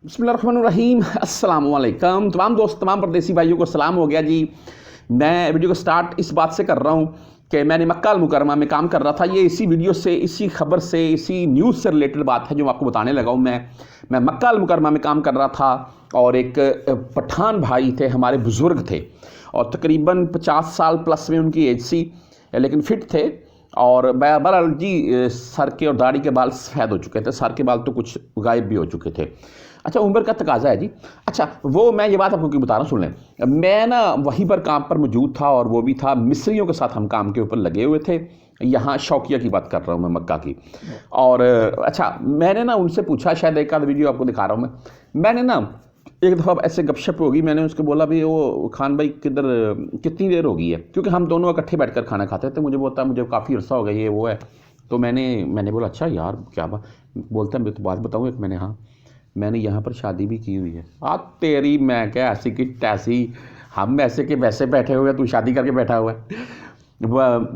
बिस्मिल्लाहिर्रहमानिर्रहीम अस्सलाम वालेकुम तमाम दोस्त तमाम परदेसी भाइयों को सलाम हो गया जी। मैं वीडियो को स्टार्ट इस बात से कर रहा हूँ कि मैंने मक्का अल मुकरमा में काम कर रहा था। ये इसी वीडियो से, इसी खबर से, इसी न्यूज़ से रिलेटेड बात है जो आपको बताने लगा हूँ। मैं मक्का अल मुकरमा में काम कर रहा था और एक पठान भाई थे, हमारे बुज़ुर्ग थे और तकरीबन 50 साल प्लस में उनकी एज सी, लेकिन फिट थे और बहरहाल जी सर के और दाढ़ी के बाल सफ़ेद हो चुके थे, सर के बाल तो कुछ गायब भी हो चुके थे। अच्छा, उम्र का तकाजा है जी। अच्छा, वो मैं ये बात आपको क्यों बता रहा हूँ, सुन लें। मैं ना वहीं पर काम पर मौजूद था और वो भी था, मिस्रियों के साथ हम काम के ऊपर लगे हुए थे। यहाँ शौकिया की बात कर रहा हूँ मैं, मक्का की। और अच्छा, मैंने ना उनसे पूछा, शायद एक आध वीडियो आपको दिखा रहा हूँ मैंने ना एक दफ़ा ऐसे गपशप होगी, मैंने उसको बोला भी वो खान भाई किधर, कितनी देर हो गई है, क्योंकि हम दोनों इकट्ठे बैठकर खाना खाते थे। मुझे बोलता मुझे काफ़ी अरसा हो गया, ये वो है। तो मैंने बोला अच्छा यार क्या बात, बोलता है मैं तो बात बताऊँ एक, मैंने यहाँ पर शादी भी की हुई है। तेरी, मैं क्या ऐसी कि तैसी, हम ऐसे के वैसे बैठे हुए, तू शादी करके बैठा हुआ है।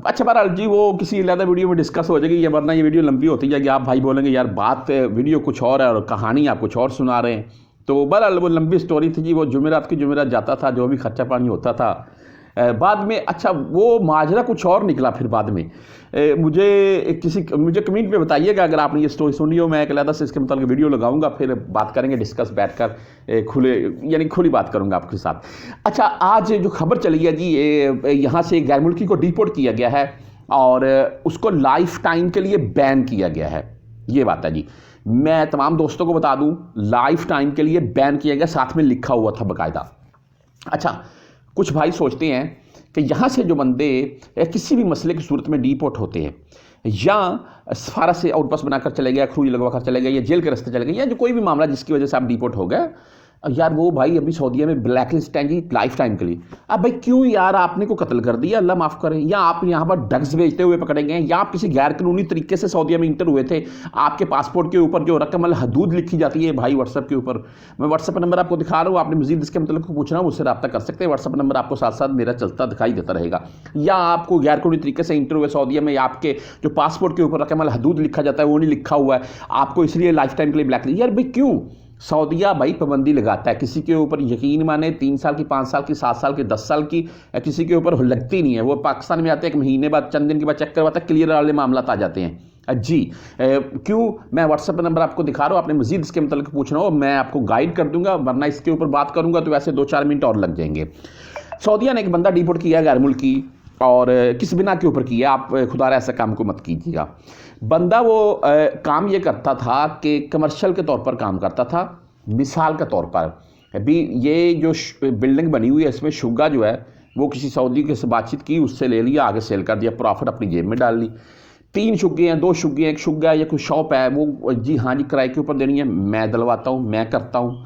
अच्छा बहरहाल जी, वो किसी अलग वीडियो में डिस्कस हो जाएगी, वरना ये वीडियो लंबी होती जाएगी। आप भाई बोलेंगे यार बात वीडियो कुछ और है और कहानी आप कुछ और सुना रहे हैं। तो बहरहाल वो लंबी स्टोरी थी जी। वो जुमेरात की जुमेरात जाता था, जो भी खर्चा पानी होता था। बाद में अच्छा वो माजरा कुछ और निकला फिर बाद में। मुझे कमेंट में बताइएगा अगर आपने ये स्टोरी सुनी हो। मैं एक अलग से इसके मतलब वीडियो लगाऊंगा, फिर बात करेंगे, डिस्कस बैठकर खुली बात करूंगा आपके साथ। अच्छा, आज जो खबर चली है जी, यहाँ से गैर मुल्की को डिपोर्ट किया गया है और उसको लाइफ टाइम के लिए बैन किया गया है। ये बात है जी। मैं तमाम दोस्तों को बता दूं, लाइफ टाइम के लिए बैन किया गया, साथ में लिखा हुआ था बाकायदा। अच्छा, कुछ भाई सोचते हैं कि यहाँ से जो बंदे किसी भी मसले की सूरत में डिपोर्ट होते हैं, या सफारा से आउटपास बनाकर चले गए, खरूज लगवा कर चले गए, या जेल के रास्ते चले गए, या जो कोई भी मामला जिसकी वजह से आप डिपोर्ट हो गए यार, वो भाई अभी सऊदीया में ब्लैक लिस्ट है जी लाइफ टाइम के लिए। अब भाई क्यों यार, आपने को कत्ल कर दिया, अल्लाह माफ़ करे, या आप यहाँ पर ड्रग्स बेचते हुए पकड़े गए, या आप किसी गैर कानूनी तरीके से सऊदीया में इंटर हुए थे, आपके पासपोर्ट के ऊपर जो रकम अल हदूद लिखी जाती है भाई व्हाट्सएप के ऊपर। मैं व्हाट्सएप नंबर आपको दिखा रहा हूँ, आपने मजीद इसके मतलब पूछना हो, उससे रब्ता कर सकते हैं। व्हाट्सएप नंबर आपको साथ साथ मेरा चलता दिखाई देता रहेगा। या आपको गैर कानूनी तरीके से इंटर हुए सऊदीया में, आपके जो पासपोर्ट के ऊपर रकम अल हदूद लिखा जाता है वो नहीं लिखा हुआ है, आपको इसलिए लाइफ टाइम के लिए ब्लैक लिस्ट। यार भाई क्यों सऊदीया भाई पाबंदी लगाता है, किसी के ऊपर यकीन माने 3 साल की, 5 साल की, 7 साल की, 10 साल की, किसी के ऊपर लगती नहीं है। वो पाकिस्तान में आते हैं, 1 महीने बाद, चंद दिन के बाद चेक करवाता है, क्लियर वाले मामला आ जाते हैं जी। क्यों, मैं व्हाट्सएप नंबर आपको दिखा रहा हूँ, आपने मजीद इसके मतलब पूछना हो मैं आपको गाइड कर दूंगा, वरना इसके ऊपर बात करूंगा तो वैसे 2-4 मिनट और लग जाएंगे। सऊदीया ने एक बंदा डिपोर्ट किया गैर मुल्की, और किस बिना के ऊपर किया, आप खुदा ऐसा काम को मत कीजिएगा। बंदा वो काम ये करता था कि कमर्शियल के तौर पर काम करता था। मिसाल के तौर पर अभी ये जो बिल्डिंग बनी हुई है, इसमें शुगा जो है वो किसी सऊदी के से बातचीत की, उससे ले लिया, आगे सेल कर दिया, प्रॉफिट अपनी जेब में डाल ली। 3 शुगे हैं, 2 शुगे हैं, 1 शुगा है या कोई शॉप है, वो जी हाँ जी किराए के ऊपर देनी है, मैं दिलवाता हूँ, मैं करता हूँ।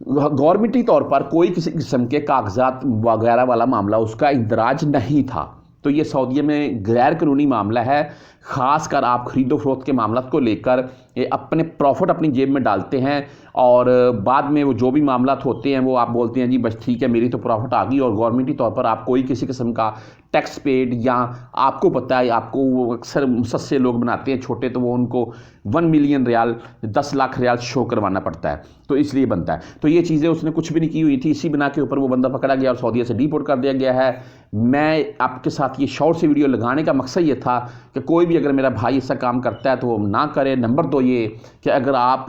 गवर्नमेंटी तौर पर कोई किसी किस्म के कागजात वगैरह वाला मामला उसका इंदराज नहीं था। तो ये सऊदीया में गैर कानूनी मामला है। ख़ासकर आप खरीदो फरोख्त के मामला को लेकर ये अपने प्रॉफिट अपनी जेब में डालते हैं और बाद में वो जो भी मामला होते हैं वो आप बोलते हैं जी बस ठीक है मेरी तो प्रॉफिट आ गई, और गवर्नमेंटी तौर पर आप कोई किसी किस्म का टैक्स पेड, या आपको पता है, आपको वो अक्सर मुसस्से लोग बनाते हैं छोटे, तो वो उनको 1 मिलियन रियाल, 10 लाख रियाल शो करवाना पड़ता है, तो इसलिए बनता है। तो ये चीज़ें उसने कुछ भी नहीं की हुई थी, इसी बिना के ऊपर वो बंदा पकड़ा गया और सऊदीया से डिपोर्ट कर दिया गया है। मैं आपके साथ ये शॉर्ट से वीडियो लगाने का मकसद ये था कि कोई भी अगर मेरा भाई ऐसा काम करता है तो वो ना करे। नंबर 2 ये कि अगर आप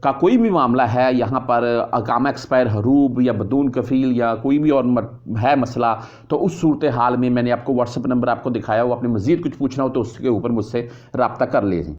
का कोई भी मामला है यहाँ पर, अकामा एक्सपायर, हरूब या बदून कफील या कोई भी और है मसला, तो उस सूरत हाल में मैंने आपको व्हाट्सएप नंबर आपको दिखाया हो, आपने मज़ीद कुछ पूछना हो तो उसके ऊपर मुझसे रब्ता कर लें।